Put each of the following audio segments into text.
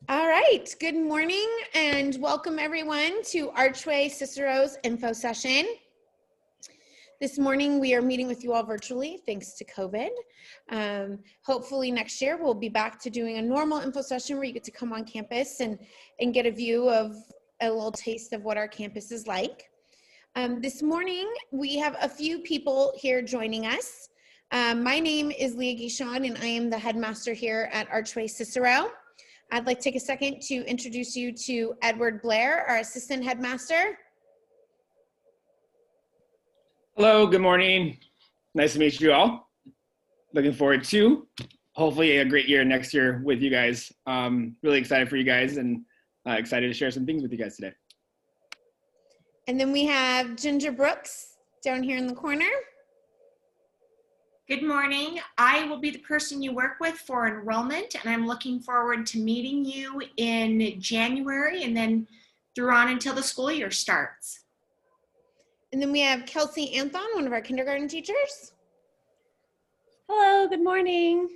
All right, good morning and welcome everyone to Archway Cicero's info session. This morning we are meeting with you all virtually thanks to COVID. Hopefully next year we'll be back to doing a normal info session where you get to come on campus and get a view of a little taste of what our campus is like. This morning we have a few people here joining us. My name is Leah Guichon and I am the headmaster here at Archway Cicero. I'd like to take a second to introduce you to Edward Blair, our assistant headmaster. Hello, good morning. Nice to meet you all. Looking forward to hopefully a great year next year with you guys. Really excited for you guys and excited to share some things with you guys today. And then we have Ginger Brooks down here in the corner. Good morning. I will be the person you work with for enrollment, and I'm looking forward to meeting you in January and then through on until the school year starts. And then we have Kelsey Anthon, one of our kindergarten teachers. Hello, good morning.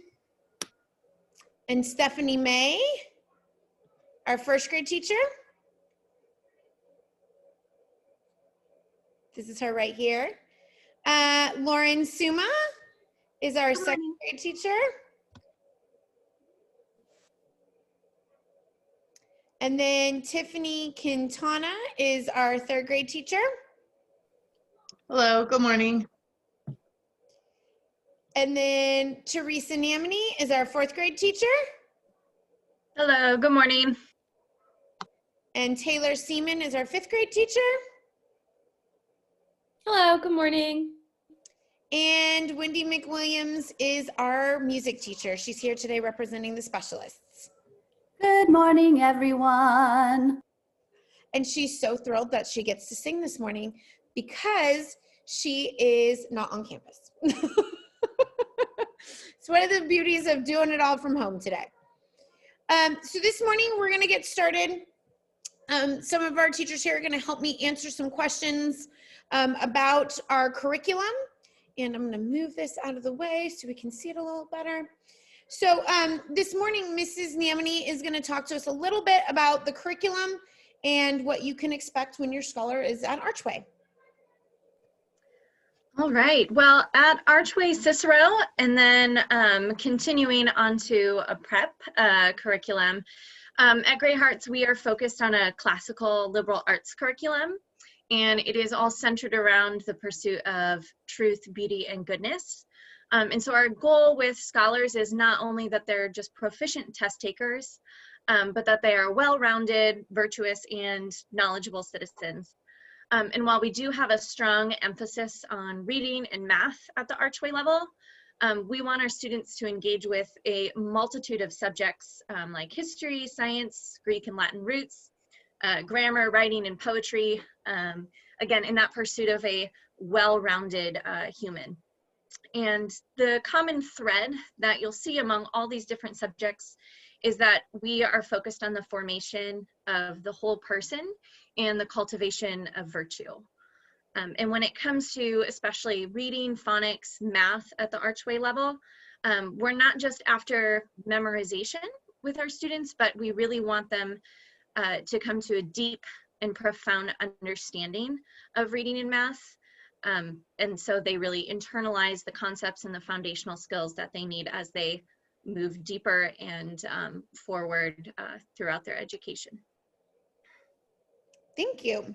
And Stephanie May, our first grade teacher. This is her right here. Lauren Suma is our second grade teacher. And then Tiffany Quintana is our third grade teacher. Hello, good morning. And then Teresa Namini is our fourth grade teacher. Hello, good morning. And Taylor Seaman is our fifth grade teacher. Hello, good morning. And Wendy McWilliams is our music teacher. She's here today representing the specialists. Good morning, everyone. And she's so thrilled that she gets to sing this morning because she is not on campus. It's one of the beauties of doing it all from home today. So this morning we're going to get started. Some of our teachers here are going to help me answer some questions about our curriculum. And I'm going to move this out of the way so we can see it a little better. So this morning, Mrs. Namini is going to talk to us a little bit about the curriculum and what you can expect when your scholar is at Archway. All right, well, at Archway Cicero, and then continuing on to a prep curriculum, at Great Hearts, we are focused on a classical liberal arts curriculum, and it is all centered around the pursuit of truth, beauty, and goodness. And so our goal with scholars is not only that they're just proficient test takers, but that they are well-rounded, virtuous, and knowledgeable citizens. And while we do have a strong emphasis on reading and math at the Archway level, we want our students to engage with a multitude of subjects like history, science, Greek and Latin roots, grammar, writing, and poetry, again, in that pursuit of a well-rounded human. And the common thread that you'll see among all these different subjects is that we are focused on the formation of the whole person and the cultivation of virtue. And when it comes to especially reading, phonics, math at the Archway level, we're not just after memorization with our students, but we really want them to come to a deep and profound understanding of reading and math. And so they really internalize the concepts and the foundational skills that they need as they move deeper and forward throughout their education. Thank you.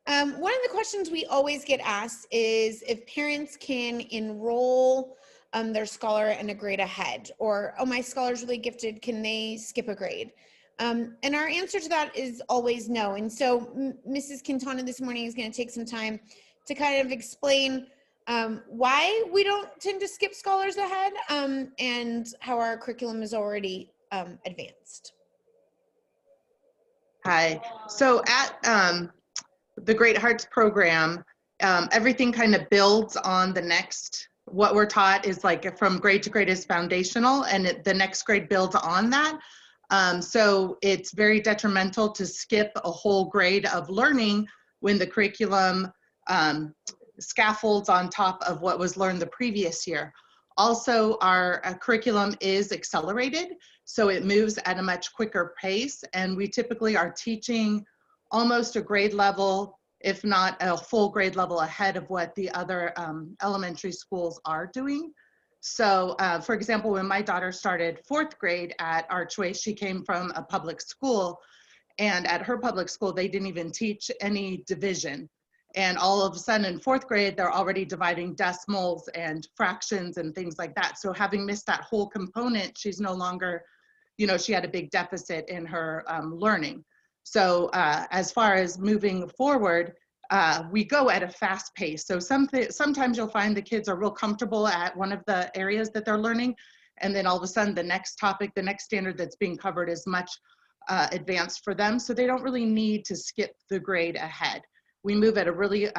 One of the questions we always get asked is if parents can enroll their scholar in a grade ahead, or, oh, my scholar's really gifted, can they skip a grade? And our answer to that is always no. And so Mrs. Quintana this morning is going to take some time to kind of explain why we don't tend to skip scholars ahead and how our curriculum is already advanced. Hi. So at the Great Hearts program, everything kind of builds on the next. What we're taught is like from grade to grade is foundational, and the next grade builds on that. So it's very detrimental to skip a whole grade of learning when the curriculum scaffolds on top of what was learned the previous year. Also, our curriculum is accelerated, so it moves at a much quicker pace, and we typically are teaching almost a grade level, if not a full grade level ahead of what the other elementary schools are doing. So for example, when my daughter started 4th grade at Archway, she came from a public school, and at her public school, they didn't even teach any division. And all of a sudden in 4th grade, they're already dividing decimals and fractions and things like that. So having missed that whole component, she's no longer, you know, she had a big deficit in her learning. So as far as moving forward, we go at a fast pace. So sometimes you'll find the kids are real comfortable at one of the areas that they're learning. And then all of a sudden the next topic, the next standard that's being covered is much advanced for them. So they don't really need to skip the grade ahead. We move at a really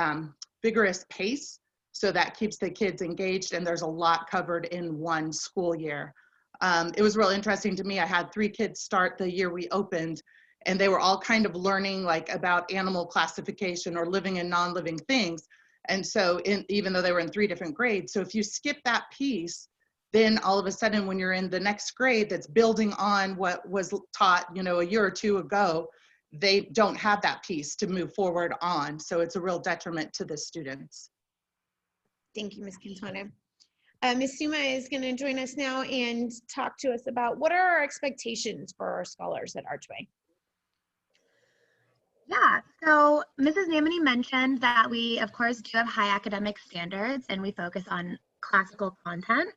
vigorous pace, so that keeps the kids engaged, and there's a lot covered in one school year. It was real interesting to me. I had 3 kids start the year we opened, and they were all kind of learning like about animal classification or living and non-living things. And so even though they were in 3 different grades, so if you skip that piece, then all of a sudden when you're in the next grade that's building on what was taught, you know, a year or 2 ago, they don't have that piece to move forward on. So it's a real detriment to the students. Thank you, Ms. Quintana. Ms. Suma is going to join us now and talk to us about what are our expectations for our scholars at Archway. Yeah, so Mrs. Namany mentioned that we, of course, do have high academic standards and we focus on classical content.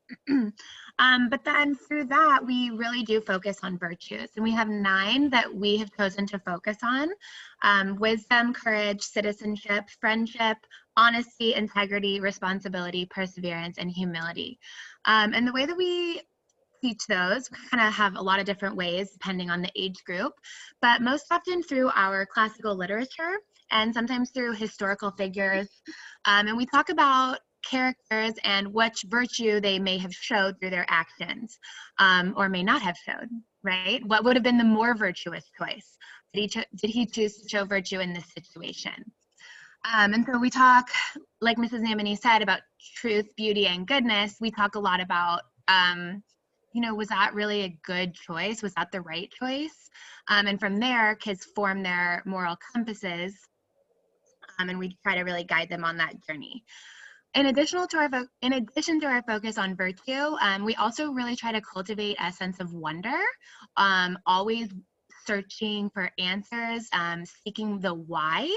But then through that, we really do focus on virtues. And we have 9 that we have chosen to focus on: wisdom, courage, citizenship, friendship, honesty, integrity, responsibility, perseverance, and humility. And the way that we teach those kind of have a lot of different ways depending on the age group, but most often through our classical literature and sometimes through historical figures. And we talk about characters and which virtue they may have showed through their actions, or may not have showed, right? What would have been the more virtuous choice? Did he choose to show virtue in this situation? And so we talk, like Mrs. Namany said, about truth, beauty, and goodness. We talk a lot about, you know, was that really a good choice? Was that the right choice? And from there, kids form their moral compasses, and we try to really guide them on that journey. In addition to our focus on virtue, we also really try to cultivate a sense of wonder, always searching for answers, seeking the why.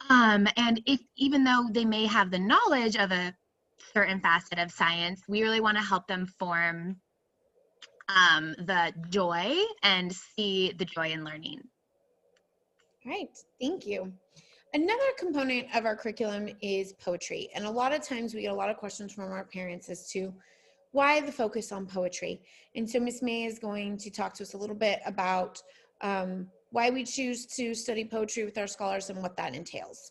And even though they may have the knowledge of a certain facet of science, we really want to help them form the joy and see the joy in learning. All right, thank you. Another component of our curriculum is poetry. And a lot of times we get a lot of questions from our parents as to why the focus on poetry. And so Ms. May is going to talk to us a little bit about why we choose to study poetry with our scholars and what that entails.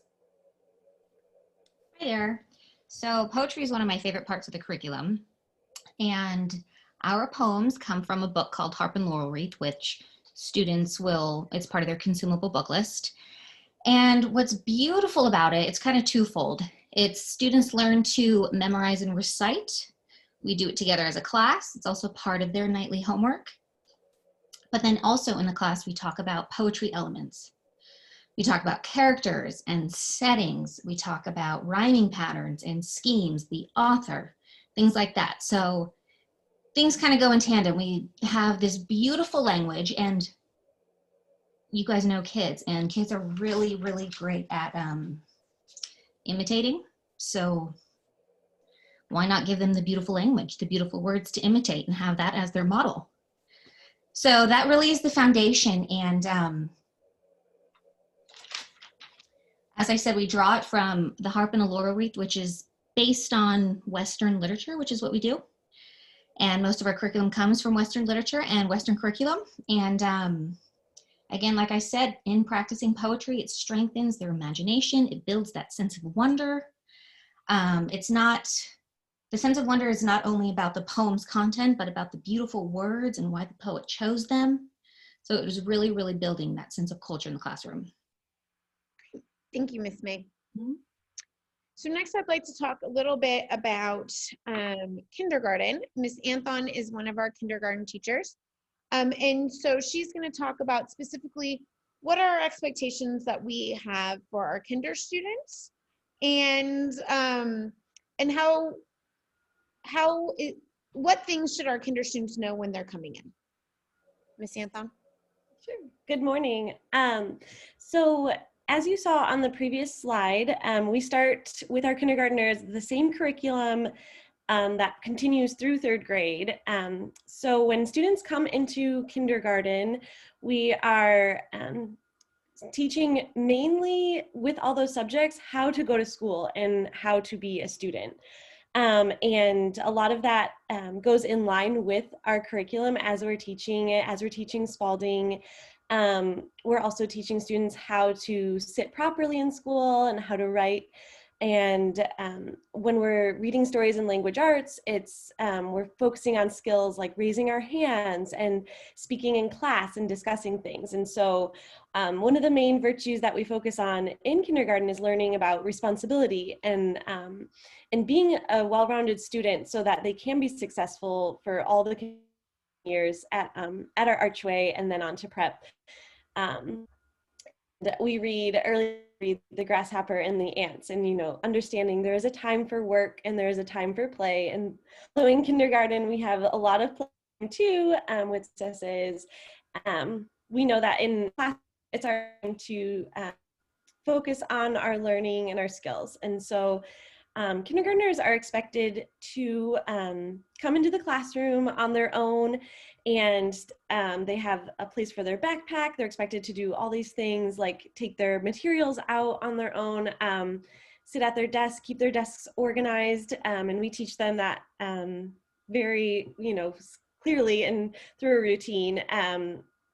Hi there. So poetry is one of my favorite parts of the curriculum. And our poems come from a book called Harp and Laurel Wreath, which students it's part of their consumable book list. And what's beautiful about it, it's kind of twofold. Students learn to memorize and recite. We do it together as a class. It's also part of their nightly homework. But then also in the class, we talk about poetry elements. We talk about characters and settings. We talk about rhyming patterns and schemes, the author, things like that. So things kind of go in tandem. We have this beautiful language, and you guys know kids, and kids are really, really great at imitating. So why not give them the beautiful language, the beautiful words to imitate, and have that as their model? So that really is the foundation. And as I said, we draw it from the Harp and a Laurel Wreath, which is based on Western literature, which is what we do. And most of our curriculum comes from Western literature and Western curriculum. And again, like I said, in practicing poetry, it strengthens their imagination. It builds that sense of wonder. The sense of wonder is not only about the poem's content, but about the beautiful words and why the poet chose them. So it was really, really building that sense of culture in the classroom. Thank you, Ms. May. Mm-hmm. So next I'd like to talk a little bit about kindergarten. Miss Anthon is one of our kindergarten teachers. And so she's going to talk about specifically what are our expectations that we have for our kinder students, and what things should our kinder students know when they're coming in? Miss Anthon? Sure. Good morning. So as you saw on the previous slide, we start with our kindergartners the same curriculum that continues through third grade. So when students come into kindergarten, we are teaching mainly with all those subjects how to go to school and how to be a student. And a lot of that goes in line with our curriculum as we're teaching it, as we're teaching Spalding. We're also teaching students how to sit properly in school and how to write. And when we're reading stories in language arts, we're focusing on skills like raising our hands and speaking in class and discussing things. And so one of the main virtues that we focus on in kindergarten is learning about responsibility and being a well-rounded student so that they can be successful for all the years at our Archway and then on to prep. We read The Grasshopper and the Ants, and understanding there is a time for work and there is a time for play. And so in kindergarten we have a lot of play too, with successes. We know that in class it's our time to focus on our learning and our skills, and so kindergartners are expected to come into the classroom on their own, and they have a place for their backpack. They're expected to do all these things like take their materials out on their own, sit at their desk, keep their desks organized, and we teach them that very clearly and through a routine.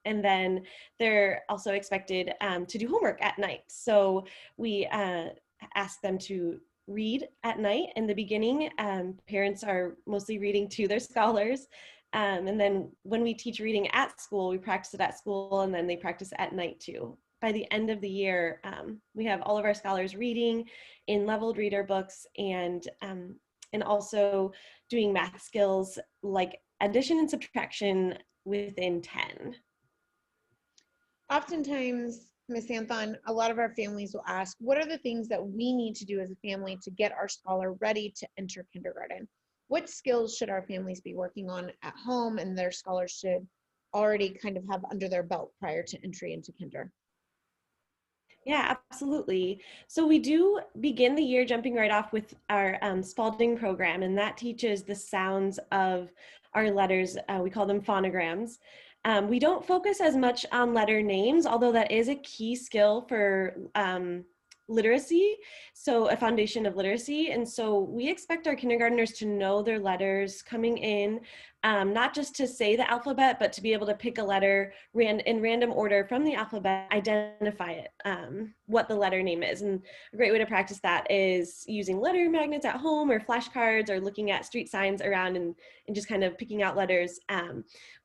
And then they're also expected to do homework at night. So we ask them to read at night in the beginning. Parents are mostly reading to their scholars. And then when we teach reading at school, we practice it at school, and then they practice at night too. By the end of the year, we have all of our scholars reading in leveled reader books, and also doing math skills like addition and subtraction within 10. Oftentimes, Miss Anthon, a lot of our families will ask, what are the things that we need to do as a family to get our scholar ready to enter kindergarten? What skills should our families be working on at home and their scholars should already kind of have under their belt prior to entry into kinder? Yeah, absolutely. So we do begin the year jumping right off with our Spalding program, and that teaches the sounds of our letters. We call them phonograms. We don't focus as much on letter names, although that is a key skill for literacy, so a foundation of literacy. And so we expect our kindergartners to know their letters coming in, not just to say the alphabet, but to be able to pick a letter in random order from the alphabet, identify it, what the letter name is. And a great way to practice that is using letter magnets at home or flashcards or looking at street signs around and just kind of picking out letters.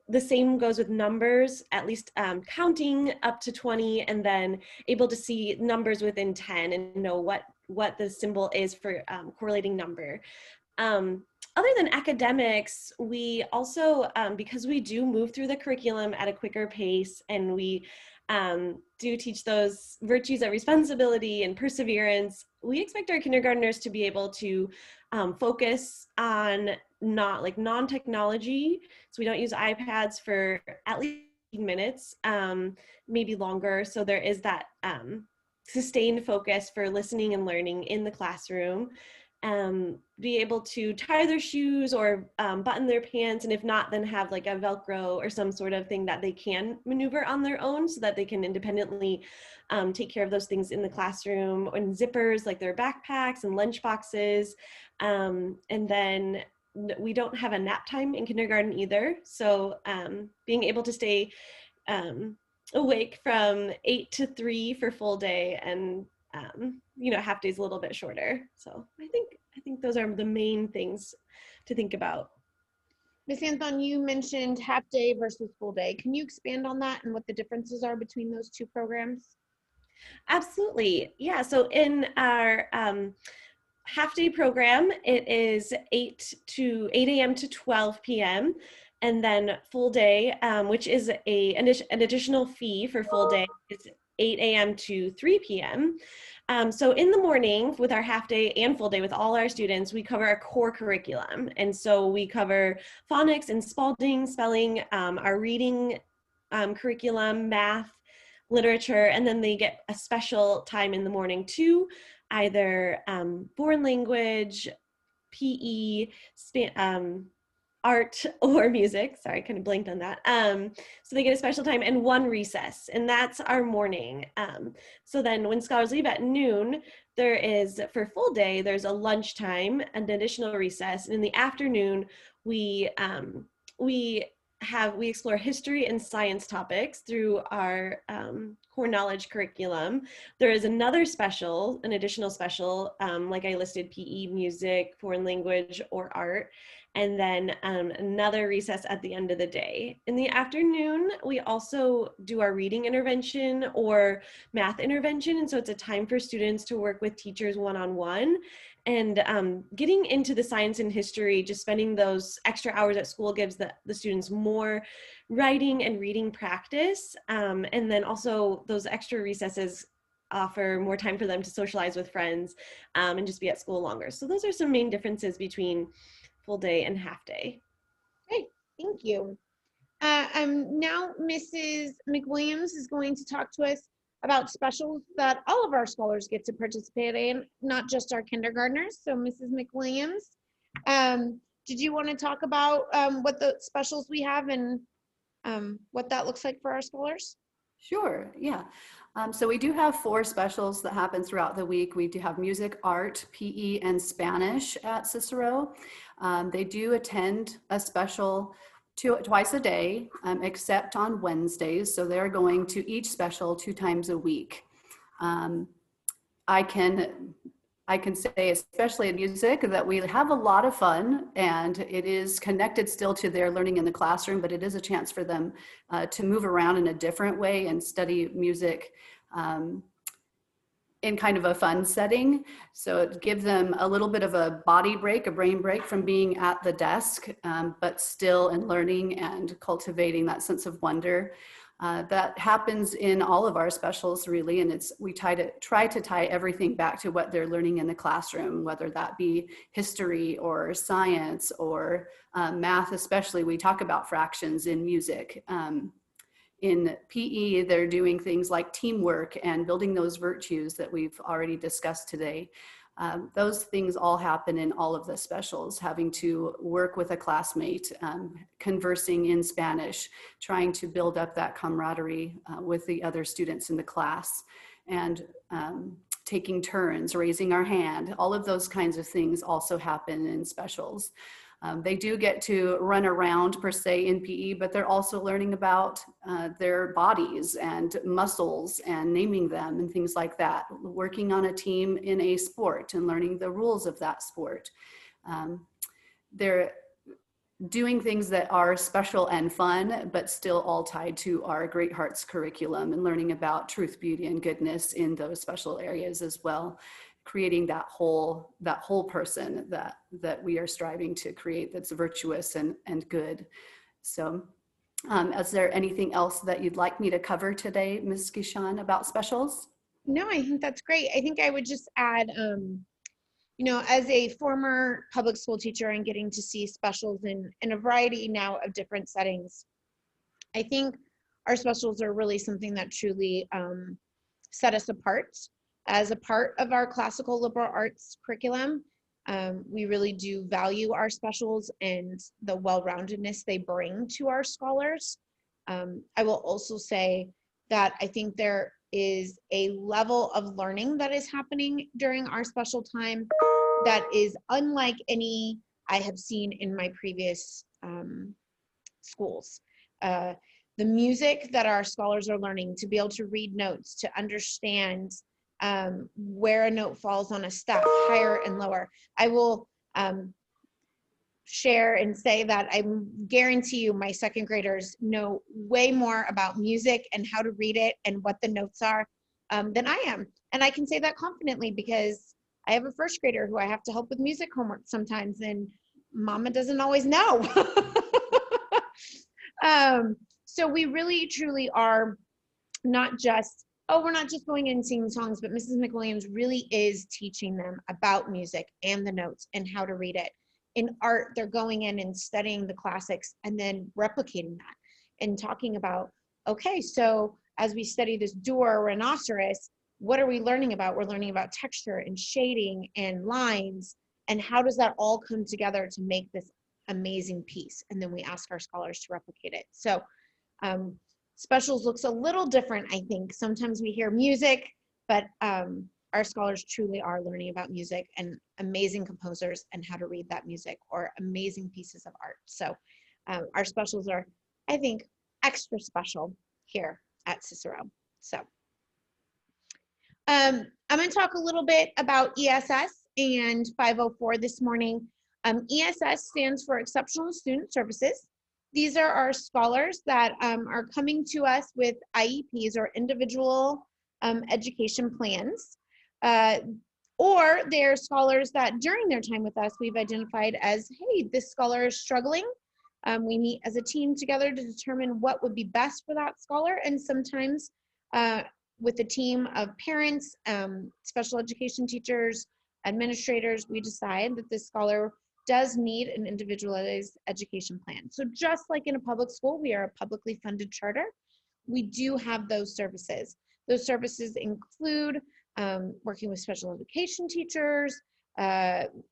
The same goes with numbers, at least counting up to 20 and then able to see numbers within 10 and know what the symbol is for correlating number. Other than academics, we also, because we do move through the curriculum at a quicker pace, and we do teach those virtues of responsibility and perseverance, we expect our kindergartners to be able to focus on non-technology. So we don't use iPads for at least 15 minutes, maybe longer. So there is that sustained focus for listening and learning in the classroom. Be able to tie their shoes or button their pants, and if not, then have like a Velcro or some sort of thing that they can maneuver on their own so that they can independently take care of those things in the classroom, and zippers like their backpacks and lunch boxes. And then we don't have a nap time in kindergarten either. So being able to stay awake from 8 to 3 for full day, and half day's a little bit shorter. So I think those are the main things to think about. Ms. Anthon, you mentioned half day versus full day. Can you expand on that and what the differences are between those two programs? Absolutely. Yeah. So in our half-day program. It is 8 a.m. to 12 p.m. And then full day, which is an additional fee for full day, is 8 a.m. to 3 p.m. So in the morning with our half day and full day with all our students, we cover our core curriculum. And so we cover phonics and spelling, our reading curriculum, math, literature, and then they get a special time in the morning too, either foreign language, PE, art, or music. Sorry, I kind of blanked on that. So they get a special time and one recess, and that's our morning. So then when scholars leave at noon, there is, for full day, there's a lunchtime, an additional recess, and in the afternoon, we explore history and science topics through our core knowledge curriculum. There is an additional special, like I listed, PE, music, foreign language, or art, and then another recess at the end of the day. In the afternoon, we also do our reading intervention or math intervention, and so it's a time for students to work with teachers one-on-one. And getting into the science and history, just spending those extra hours at school gives the students more writing and reading practice. And then also those extra recesses offer more time for them to socialize with friends and just be at school longer. So those are some main differences between full day and half day. Great, thank you. Now Mrs. McWilliams is going to talk to us about specials that all of our scholars get to participate in, not just our kindergartners. So Mrs. McWilliams, did you want to talk about what the specials we have and what that looks like for our scholars? Sure, yeah. So we do have 4 specials that happen throughout the week. We do have music, art, PE, and Spanish at Cicero. They do attend a special twice a day, except on Wednesdays. So they're going to each special 2 times a week. I can say, especially in music, that we have a lot of fun, and it is connected still to their learning in the classroom, but it is a chance for them to move around in a different way and study music in kind of a fun setting. So it gives them a little bit of a body break, a brain break from being at the desk, but still in learning and cultivating that sense of wonder. That happens in all of our specials, really, and we try to tie everything back to what they're learning in the classroom, whether that be history or science or math. Especially, we talk about fractions in music. In PE, they're doing things like teamwork and building those virtues that we've already discussed today. Those things all happen in all of the specials, having to work with a classmate, conversing in Spanish, trying to build up that camaraderie with the other students in the class, and taking turns, raising our hand. All of those kinds of things also happen in specials. They do get to run around per se in PE, but they're also learning about their bodies and muscles and naming them and things like that, working on a team in a sport and learning the rules of that sport. They're doing things that are special and fun, but still all tied to our Great Hearts curriculum and learning about truth, beauty, and goodness in those special areas as well, creating that whole person that we are striving to create, that's virtuous and good. So is there anything else that you'd like me to cover today, Ms. Gishan, about specials? No, I think that's great. I think I would just add, as a former public school teacher and getting to see specials in a variety now of different settings, I think our specials are really something that truly set us apart. As a part of our classical liberal arts curriculum, we really do value our specials and the well-roundedness they bring to our scholars. I will also say that I think there is a level of learning that is happening during our special time that is unlike any I have seen in my previous schools. The music that our scholars are learning, to be able to read notes, to understand where a note falls on a step, higher and lower. I will share and say that I guarantee you my second graders know way more about music and how to read it and what the notes are than I am. And I can say that confidently because I have a first grader who I have to help with music homework sometimes, and mama doesn't always know. So we really truly are not just, oh, we're not just going in and singing songs, but Mrs. McWilliams really is teaching them about music and the notes and how to read it. In art, they're going in and studying the classics and then replicating that and talking about, okay, so as we study this Dur rhinoceros, what are we learning about? We're learning about texture and shading and lines, and how does that all come together to make this amazing piece? And then we ask our scholars to replicate it. So specials looks a little different, I think. Sometimes we hear music, but our scholars truly are learning about music and amazing composers and how to read that music or amazing pieces of art. So our specials are, I think, extra special here at Cicero. So I'm going to talk a little bit about ESS and 504 this morning. ESS stands for Exceptional Student Services. These are our scholars that are coming to us with IEPs or individual education plans, or they're scholars that during their time with us, we've identified as, hey, this scholar is struggling. We meet as a team together to determine what would be best for that scholar, and sometimes with a team of parents, special education teachers, administrators, we decide that this scholar does need an individualized education plan. So just like in a public school, we are a publicly funded charter. We do have those services. Those services include working with special education teachers,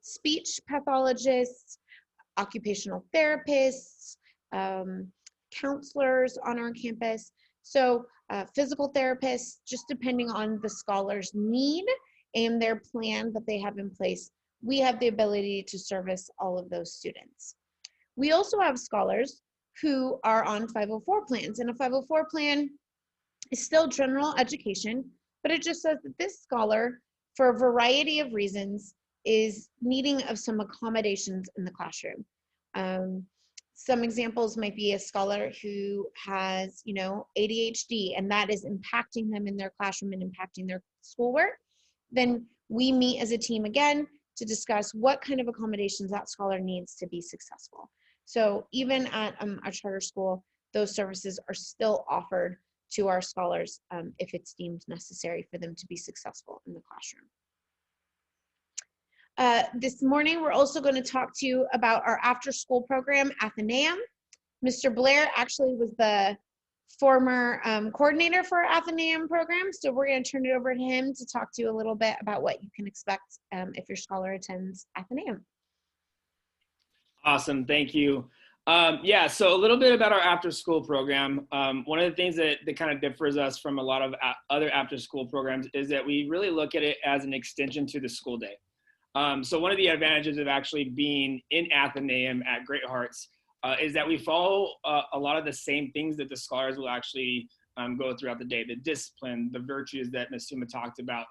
speech pathologists, occupational therapists, counselors on our campus. So physical therapists, just depending on the scholar's need and their plan that they have in place, we have the ability to service all of those students. We also have scholars who are on 504 plans, and a 504 plan is still general education, but it just says that this scholar, for a variety of reasons, is needing of some accommodations in the classroom. Some examples might be a scholar who has, you know, ADHD, and that is impacting them in their classroom and impacting their schoolwork. Then we meet as a team again to discuss what kind of accommodations that scholar needs to be successful. So even at our charter school, those services are still offered to our scholars if it's deemed necessary for them to be successful in the classroom. This morning, we're also going to talk to you about our after-school program, ATHENAEUM. Mr. Blair actually was the former coordinator for our ATHENAEUM program, so we're going to turn it over to him to talk to you a little bit about what you can expect if your scholar attends ATHENAEUM. Awesome, thank you. Yeah, so a little bit about our after-school program. One of the things that kind of differs us from a lot of other after-school programs is that we really look at it as an extension to the school day. So one of the advantages of actually being in ATHENAEUM at Great Hearts is that we follow a lot of the same things that the scholars will actually go throughout the day: the discipline, the virtues that Ms. Suma talked about,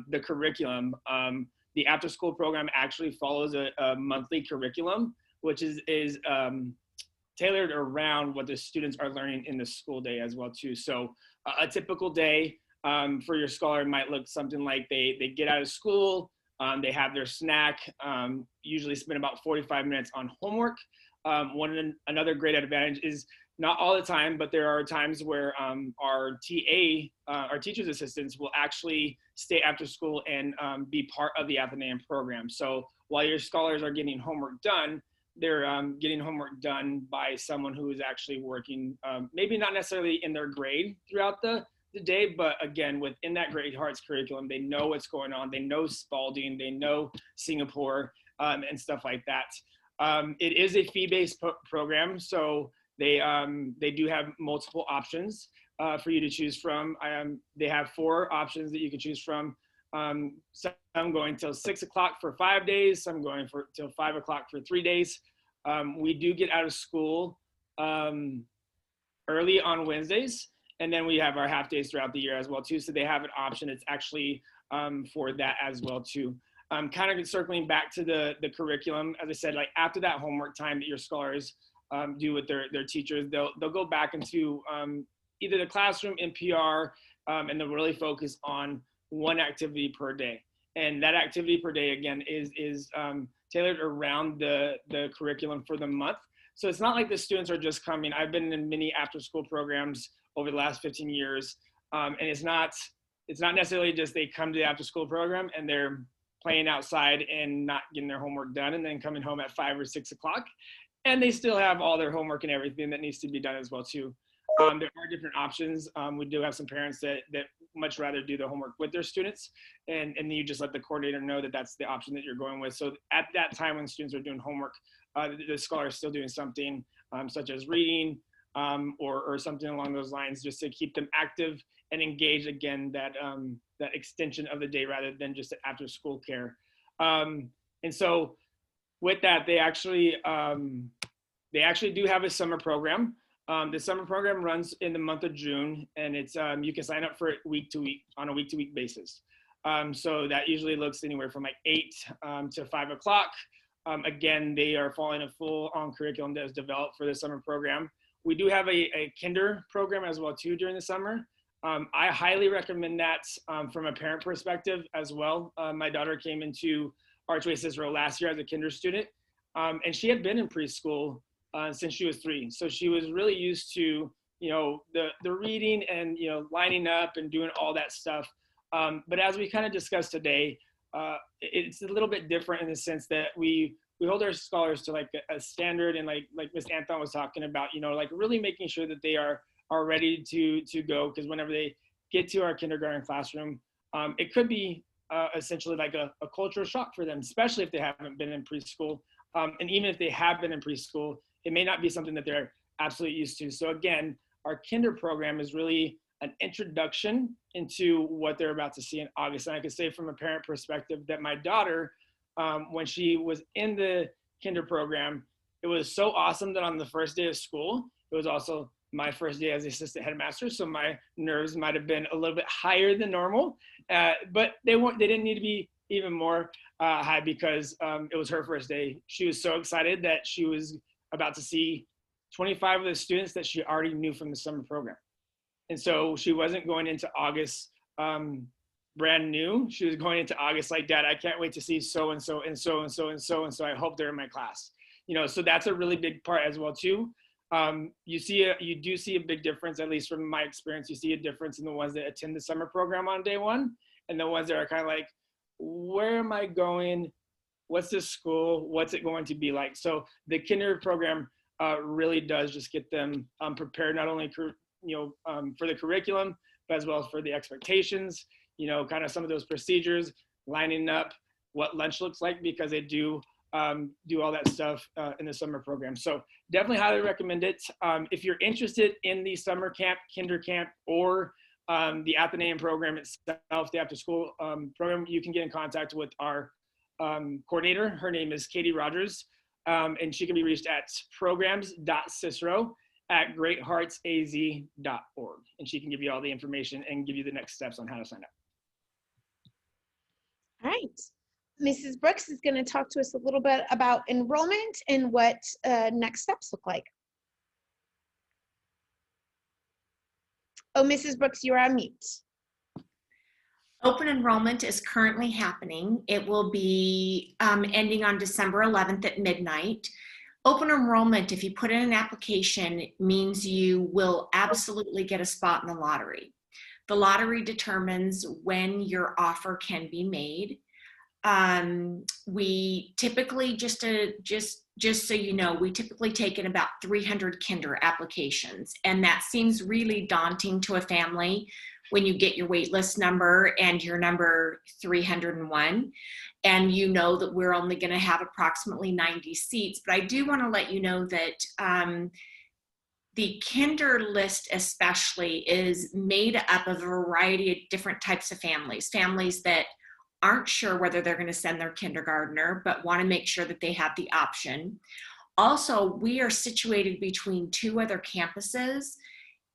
the curriculum. The after-school program actually follows a monthly curriculum, which is tailored around what the students are learning in the school day as well too. So a typical day for your scholar might look something like they get out of school, they have their snack, usually spend about 45 minutes on homework. Another great advantage is not all the time, but there are times where our teacher's assistants will actually stay after school and be part of the ATHENAEUM program. So while your scholars are getting homework done, they're getting homework done by someone who is actually working, maybe not necessarily in their grade throughout the day, but again, within that Great Hearts curriculum, they know what's going on. They know Spalding, they know Singapore, and stuff like that. It is a fee-based program, so they do have multiple options for you to choose from. They have 4 options that you can choose from. Some going till 6 o'clock for 5 days, some going till 5 o'clock for 3 days. We do get out of school early on Wednesdays, and then we have our half days throughout the year as well too. So they have an option. It's actually for that as well too. Kind of circling back to the curriculum, as I said, like after that homework time that your scholars do with their teachers, they'll go back into either the classroom, NPR, and they'll really focus on one activity per day. And that activity per day, again, is tailored around the curriculum for the month. So it's not like the students are just coming. I've been in many after-school programs over the last 15 years, and it's not necessarily just they come to the after-school program and they're playing outside and not getting their homework done and then coming home at 5 or 6 o'clock. And they still have all their homework and everything that needs to be done as well too. There are different options. We do have some parents that much rather do the homework with their students, and then you just let the coordinator know that that's the option that you're going with. So at that time when students are doing homework, the scholar is still doing something such as reading or something along those lines, just to keep them active and engaged. Again, that extension of the day rather than just after school care. And so with that, they actually do have a summer program. The summer program runs in the month of June, and it's you can sign up for it week to week on a week-to-week basis. So that usually looks anywhere from like 8 to 5 o'clock. Again, they are following a full-on curriculum that is developed for the summer program. We do have a kinder program as well too during the summer. I highly recommend that from a parent perspective as well. My daughter came into Archway Cicero last year as a kinder student, and she had been in preschool since she was 3. So she was really used to, the reading and, lining up and doing all that stuff. But as we kind of discussed today, it's a little bit different in the sense that we hold our scholars to like a standard, and like Ms. Anthon was talking about, like really making sure that they are ready to go, because whenever they get to our kindergarten classroom, it could be essentially like a cultural shock for them, especially if they haven't been in preschool. And even if they have been in preschool, it may not be something that they're absolutely used to. So again, our kinder program is really an introduction into what they're about to see in August. And I can say from a parent perspective that my daughter, when she was in the kinder program, it was so awesome that on the first day of school, it was also my first day as the assistant headmaster. So my nerves might have been a little bit higher than normal, but they didn't need to be even more high, because it was her first day. She was so excited that she was about to see 25 of the students that she already knew from the summer program. And so she wasn't going into August brand new. She was going into August like, Dad, I can't wait to see so-and-so and so-and-so and so-and-so. I hope they're in my class. So that's a really big part as well too. You do see a big difference, at least from my experience. You see a difference in the ones that attend the summer program on day 1 and the ones that are kind of like, where am I going? What's this school? What's it going to be like? So the kinder program really does just get them prepared, not only for the curriculum, but as well as for the expectations, kind of some of those procedures, lining up, what lunch looks like, because they do all that stuff in the summer program. So definitely highly recommend it. If you're interested in the summer camp, kinder camp, or the ATHENAEUM program itself, the after school program, you can get in contact with our coordinator. Her name is Katie Rogers, and she can be reached at programs.cicero@greatheartsaz.org, and she can give you all the information and give you the next steps on how to sign up. All right. Mrs. Brooks is going to talk to us a little bit about enrollment and what next steps look like. Oh, Mrs. Brooks, you're on mute. Open enrollment is currently happening. It will be ending on December 11th at midnight. Open enrollment, if you put in an application, means you will absolutely get a spot in the lottery. The lottery determines when your offer can be made. We typically, just so you know, we typically take in about 300 kinder applications, and that seems really daunting to a family when you get your wait list number and your number 301, and you know that we're only going to have approximately 90 seats. But I do want to let you know that the kinder list especially is made up of a variety of different types of families that aren't sure whether they're going to send their kindergartner, but want to make sure that they have the option. Also, we are situated between 2 other campuses,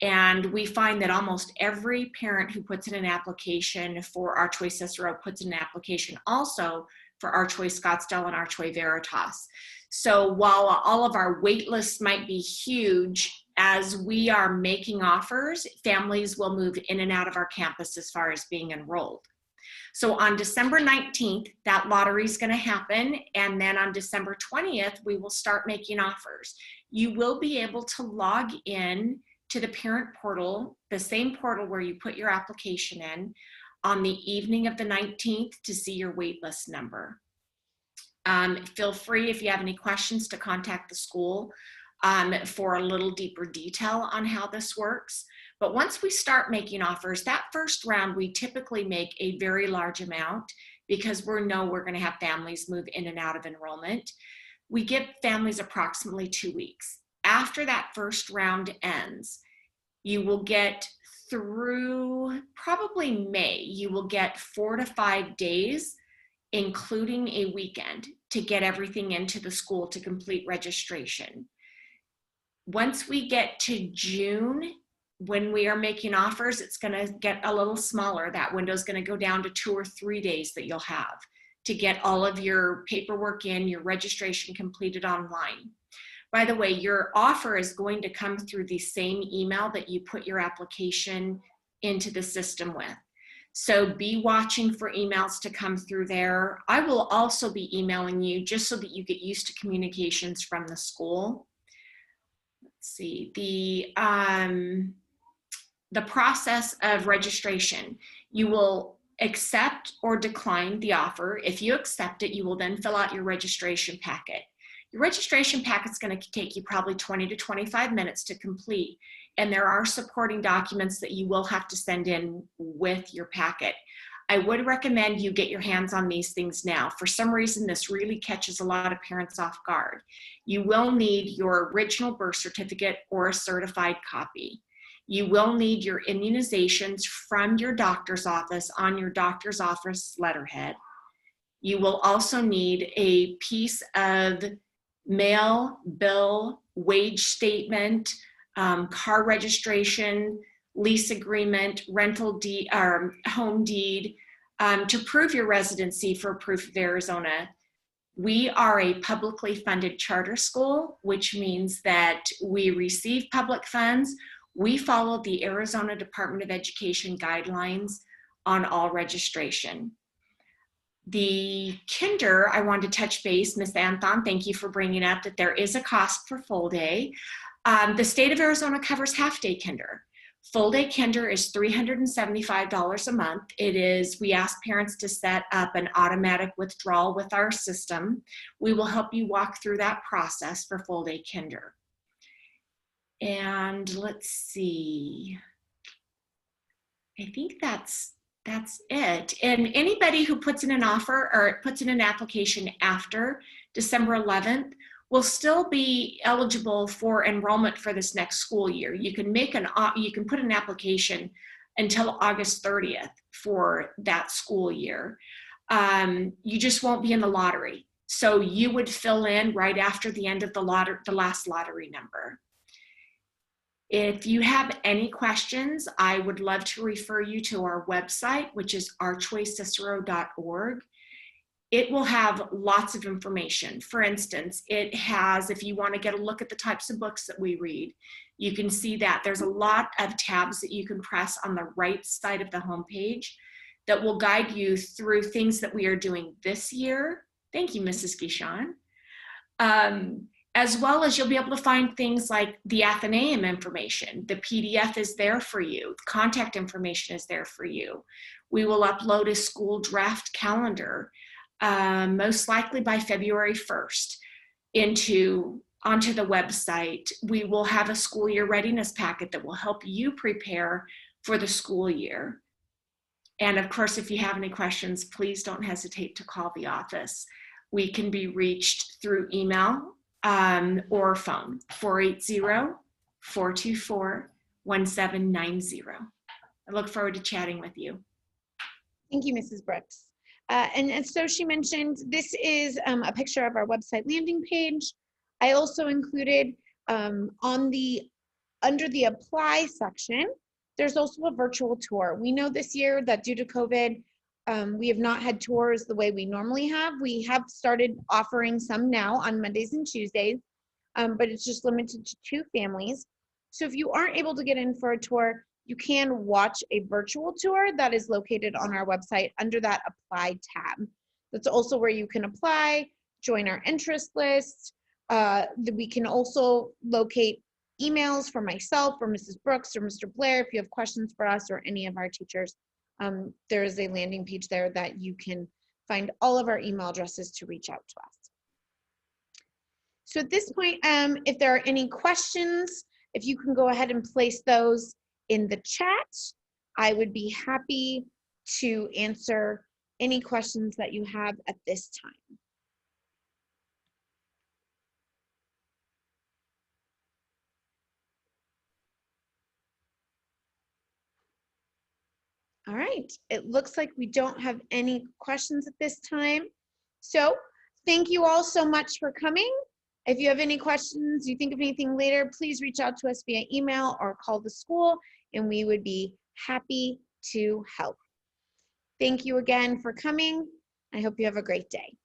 and we find that almost every parent who puts in an application for Archway Cicero puts in an application also for Archway Scottsdale and Archway Veritas. So while all of our wait lists might be huge, as we are making offers, families will move in and out of our campus as far as being enrolled. So on December 19th, that lottery is going to happen. And then on December 20th, we will start making offers. You will be able to log in to the parent portal, the same portal where you put your application in, on the evening of the 19th to see your waitlist number. Feel free, if you have any questions, to contact the school for a little deeper detail on how this works. But once we start making offers, that first round, we typically make a very large amount because we know we're going to have families move in and out of enrollment. We give families approximately 2 weeks. After that first round ends, you will get through probably May, you will get 4 to 5 days, including a weekend, to get everything into the school to complete registration. Once we get to June, when we are making offers, it's going to get a little smaller. That window is going to go down to 2 or 3 days that you'll have to get all of your paperwork in, your registration completed online. By the way, your offer is going to come through the same email that you put your application into the system with. So be watching for emails to come through there. I will also be emailing you just so that you get used to communications from the school. Let's see, the process of registration. You will accept or decline the offer. If you accept it, you will then fill out your registration packet. Your registration packet's going to take you probably 20 to 25 minutes to complete, and there are supporting documents that you will have to send in with your packet. I would recommend you get your hands on these things now. For some reason, this really catches a lot of parents off guard. You will need your original birth certificate or a certified copy. You will need your immunizations from your doctor's office on your doctor's office letterhead. You will also need a piece of mail, bill, wage statement, car registration, lease agreement, rental deed, home deed, to prove your residency for proof of Arizona. We are a publicly funded charter school, which means that we receive public funds. We follow the Arizona Department of Education guidelines on all registration. The kinder, I wanted to touch base, Ms. Anthon, thank you for bringing up that there is a cost for full day. The state of Arizona covers half-day kinder. Full-day kinder is $375 a month. We ask parents to set up an automatic withdrawal with our system. We will help you walk through that process for full-day kinder. And let's see, I think that's it. And anybody who puts in an offer or puts in an application after December 11th will still be eligible for enrollment for this next school year. You can put an application until August 30th for that school year. You just won't be in the lottery. So you would fill in right after the end of the last lottery number. If you have any questions, I would love to refer you to our website, which is archwaycicero.org. It will have lots of information. For instance, it has, if you want to get a look at the types of books that we read, you can see that there's a lot of tabs that you can press on the right side of the homepage that will guide you through things that we are doing this year. Thank you, Mrs. Gishan. As well as you'll be able to find things like the ATHENAEUM information. The PDF is there for you. Contact information is there for you. We will upload a school draft calendar, most likely by February 1st, onto the website. We will have a school year readiness packet that will help you prepare for the school year. And of course, if you have any questions, please don't hesitate to call the office. We can be reached through email or phone, 480-424-1790. I look forward to chatting with you. Thank you, Mrs. Brooks. And so she mentioned, this is a picture of our website landing page. I also included under the apply section, there's also a virtual tour. We know this year that due to COVID, we have not had tours the way we normally have. We have started offering some now on Mondays and Tuesdays, but it's just limited to 2 families. So if you aren't able to get in for a tour, you can watch a virtual tour that is located on our website under that Apply tab. That's also where you can apply, join our interest list. We can also locate emails for myself or Mrs. Brooks or Mr. Blair if you have questions for us or any of our teachers. There is a landing page there that you can find all of our email addresses to reach out to us. So at this point, if there are any questions, if you can go ahead and place those in the chat, I would be happy to answer any questions that you have at this time. All right, it looks like we don't have any questions at this time. So thank you all so much for coming. If you have any questions, you think of anything later, please reach out to us via email or call the school, and we would be happy to help. Thank you again for coming. I hope you have a great day.